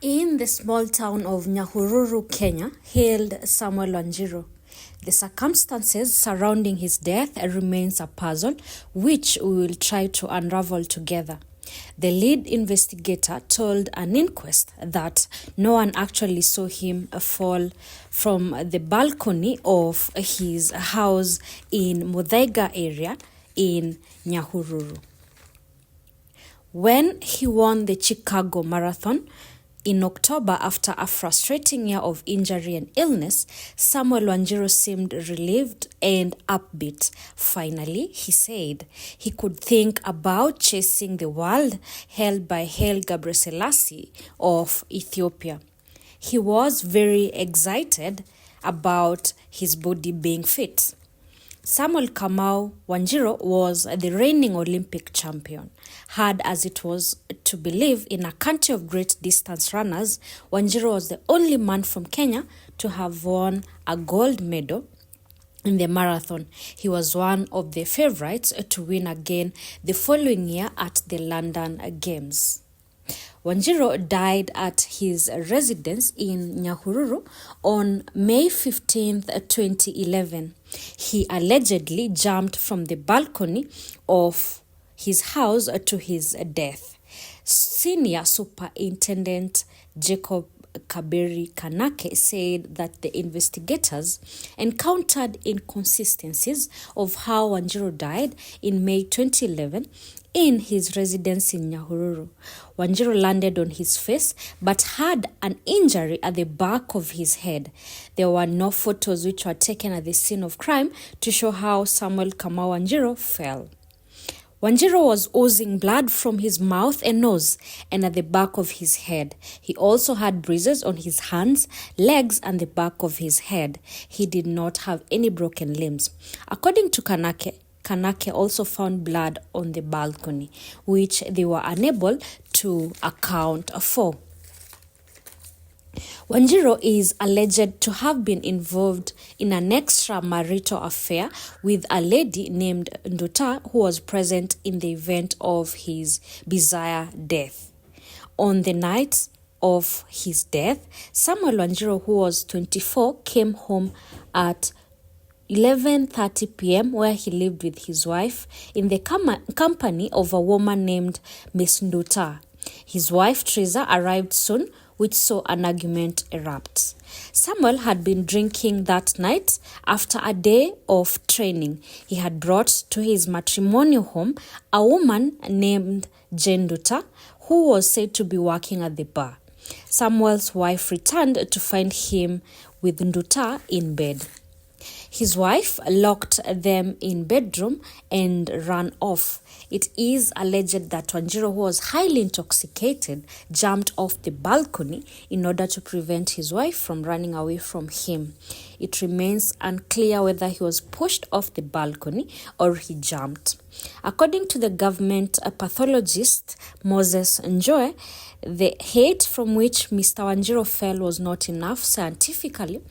In the small town of Nyahururu, Kenya, hailed Samuel Wanjiru. The circumstances surrounding his death remains a puzzle, which we will try to unravel together. The lead investigator told an inquest that no one actually saw him fall from the balcony of his house in Muthaiga area in Nyahururu. When he won the Chicago Marathon in October after a frustrating year of injury and illness, Samuel Wanjiru seemed relieved and upbeat. Finally, he said he could think about chasing the world held by Haile Gebrselassie of Ethiopia. He was very excited about his body being fit. Samuel Kamau Wanjiru was the reigning Olympic champion. Hard as it was to believe in a country of great distance runners, Wanjiru was the only man from Kenya to have won a gold medal in the marathon. He was one of the favorites to win again the following year at the London Games. Wanjiru died at his residence in Nyahururu on May 15, 2011. He allegedly jumped from the balcony of his house to his death. Senior Superintendent Jacob Kaberi Kanake said that the investigators encountered inconsistencies of how Wanjiru died in May 2011 in his residence in Nyahururu. Wanjiru landed on his face but had an injury at the back of his head. There were no photos which were taken at the scene of crime to show how Samuel Kamau Wanjiru fell. Wanjiru was oozing blood from his mouth and nose and at the back of his head. He also had bruises on his hands, legs, and the back of his head. He did not have any broken limbs. According to Kanake also found blood on the balcony, which they were unable to account for. Wanjiru is alleged to have been involved in an extramarital affair with a lady named Nduta who was present in the event of his bizarre death. On the night of his death, Samuel Wanjiru, who was 24, came home at 11:30 p.m. where he lived with his wife in the company of a woman named Miss Nduta. His wife Teresa arrived soon, which saw an argument erupt. Samuel had been drinking that night after a day of training. He had brought to his matrimonial home a woman named Jane Nduta, who was said to be working at the bar. Samuel's wife returned to find him with Nduta in bed. His wife locked them in bedroom and ran off. It is alleged that Wanjiru, who was highly intoxicated, jumped off the balcony in order to prevent his wife from running away from him. It remains unclear whether he was pushed off the balcony or he jumped. According to the government pathologist Moses Njoe, the height from which Mr. Wanjiru fell was not enough scientifically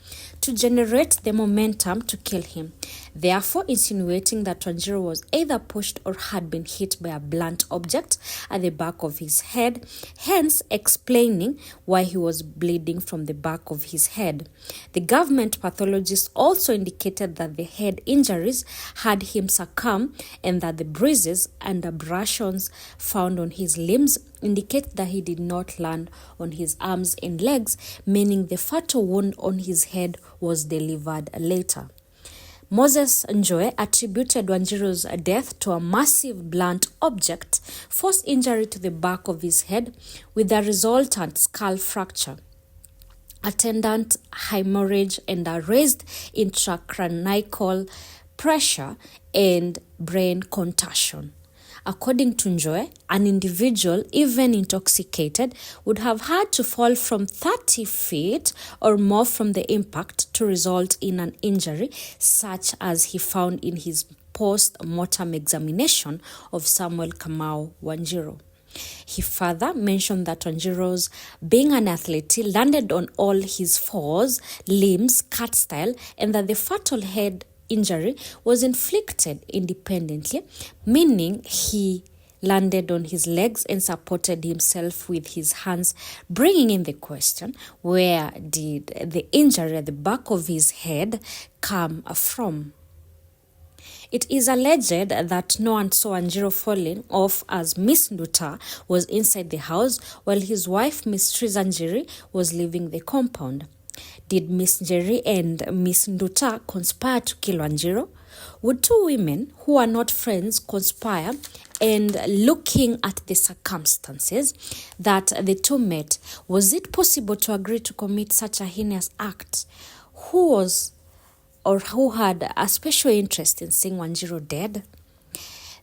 to generate the momentum to kill him, therefore insinuating that Wanjiru was either pushed or had been hit by a blunt object at the back of his head, hence explaining why he was bleeding from the back of his head. The government pathologist also indicated that the head injuries had him succumb and that the bruises and abrasions found on his limbs indicate that he did not land on his arms and legs, meaning the fatal wound on his head was delivered later. Moses Njoe attributed Wanjiru's death to a massive blunt object, force injury to the back of his head with a resultant skull fracture, attendant hemorrhage, and a raised intracranial pressure and brain contusion. According to Njoe, an individual, even intoxicated, would have had to fall from 30 feet or more from the impact to result in an injury such as he found in his post-mortem examination of Samuel Kamau Wanjiru. He further mentioned that Wanjiru's, being an athlete, he landed on all his fours, limbs, cat style, and that the fatal head injury was inflicted independently, meaning he landed on his legs and supported himself with his hands, bringing in the question, where did the injury at the back of his head come from? It is alleged that no one saw Wanjiru falling off as Miss Nduta was inside the house while his wife, Miss Njeri, was leaving the compound. Did Miss Njeri and Miss Nduta conspire to kill Wanjiru? Would two women who are not friends conspire? And looking at the circumstances that the two met, was it possible to agree to commit such a heinous act? Who had a special interest in seeing Wanjiru dead?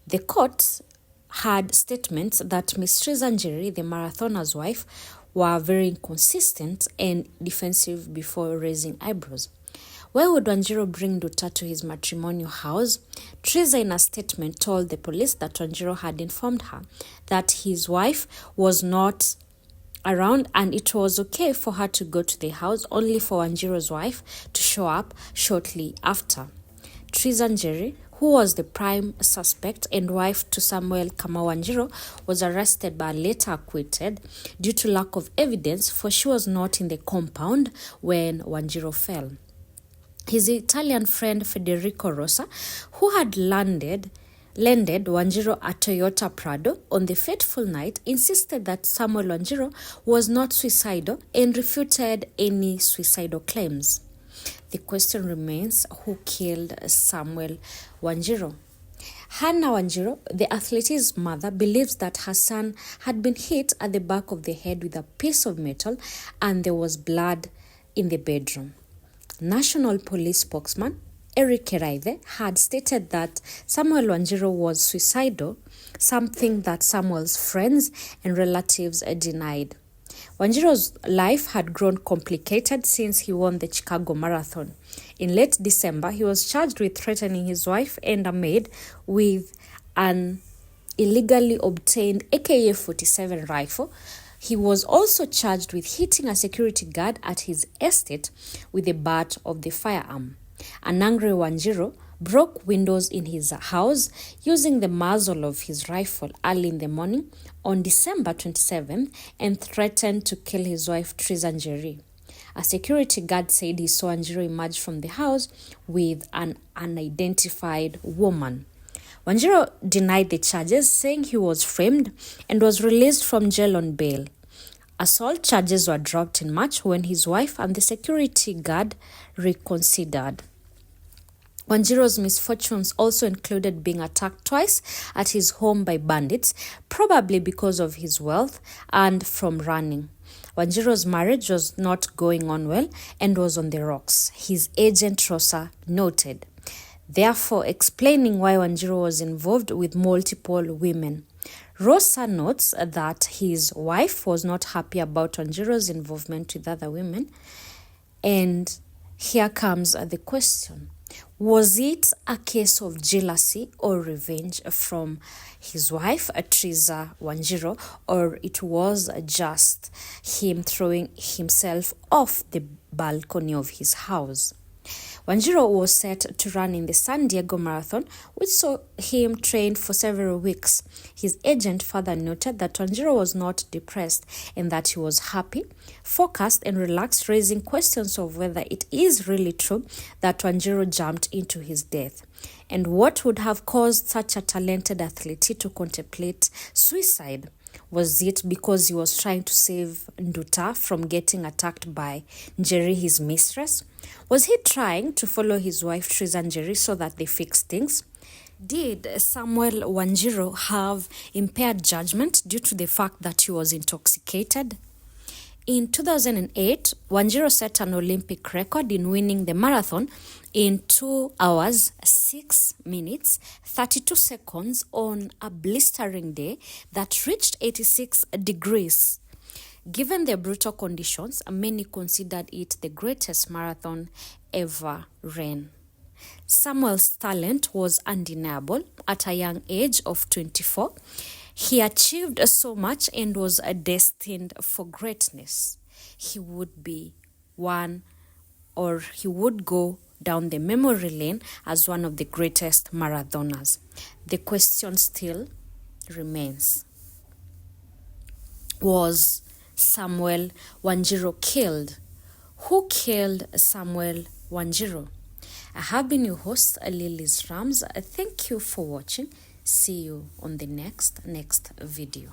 The court had statements that Miss Njeri, the marathoner's wife, were very inconsistent and defensive before raising eyebrows. Why would Wanjiru bring Nduta to his matrimonial house? Teresa, in a statement, told the police that Wanjiru had informed her that his wife was not around and it was okay for her to go to the house, only for Wanjiru's wife to show up shortly after. Teresa Njeri, who was the prime suspect and wife to Samuel Kamau Wanjiru, was arrested but later acquitted due to lack of evidence, for she was not in the compound when Wanjiru fell. His Italian friend Federico Rosa, who had landed Wanjiru a Toyota Prado on the fateful night, insisted that Samuel Wanjiru was not suicidal and refuted any suicidal claims. The question remains, who killed Samuel Wanjiru? Hannah Wanjiru, the athlete's mother, believes that her son had been hit at the back of the head with a piece of metal and there was blood in the bedroom. National Police spokesman Eric Keraithe had stated that Samuel Wanjiru was suicidal, something that Samuel's friends and relatives denied. Wanjiru's life had grown complicated since he won the Chicago Marathon. In late December, he was charged with threatening his wife and a maid with an illegally obtained AK-47 rifle. He was also charged with hitting a security guard at his estate with the butt of the firearm. An angry Wanjiru broke windows in his house using the muzzle of his rifle early in the morning on December 27th and threatened to kill his wife Teresa Njeri. A security guard said he saw Wanjiru emerge from the house with an unidentified woman. Wanjiru denied the charges, saying he was framed and was released from jail on bail. Assault charges were dropped in March when his wife and the security guard reconsidered. Wanjiru's misfortunes also included being attacked twice at his home by bandits, probably because of his wealth and from running. Wanjiru's marriage was not going on well and was on the rocks, his agent Rosa noted, therefore explaining why Wanjiru was involved with multiple women. Rosa notes that his wife was not happy about Wanjiru's involvement with other women. And here comes the question. Was it a case of jealousy or revenge from his wife, Teresa Wanjiru, or it was just him throwing himself off the balcony of his house? Wanjiru was set to run in the San Diego Marathon, which saw him train for several weeks. His agent further noted that Wanjiru was not depressed and that he was happy, focused and relaxed, raising questions of whether it is really true that Wanjiru jumped into his death, and what would have caused such a talented athlete to contemplate suicide. Was it because he was trying to save Nduta from getting attacked by Njeri, his mistress? Was he trying to follow his wife Teresa Njeri so that they fix things? Did Samuel Wanjiru have impaired judgment due to the fact that he was intoxicated? In 2008, Wanjiru set an Olympic record in winning the marathon in 2 hours, 6 minutes, 32 seconds on a blistering day that reached 86 degrees. Given the brutal conditions, many considered it the greatest marathon ever ran. Samuel's talent was undeniable. At a young age of 24, he achieved so much and was destined for greatness. He would go down the memory lane as one of the greatest marathoners. The question still remains. Was Samuel Wanjiru killed? Who killed Samuel Wanjiru? I have been your host, Lily's Rams. Thank you for watching. See you on the next video.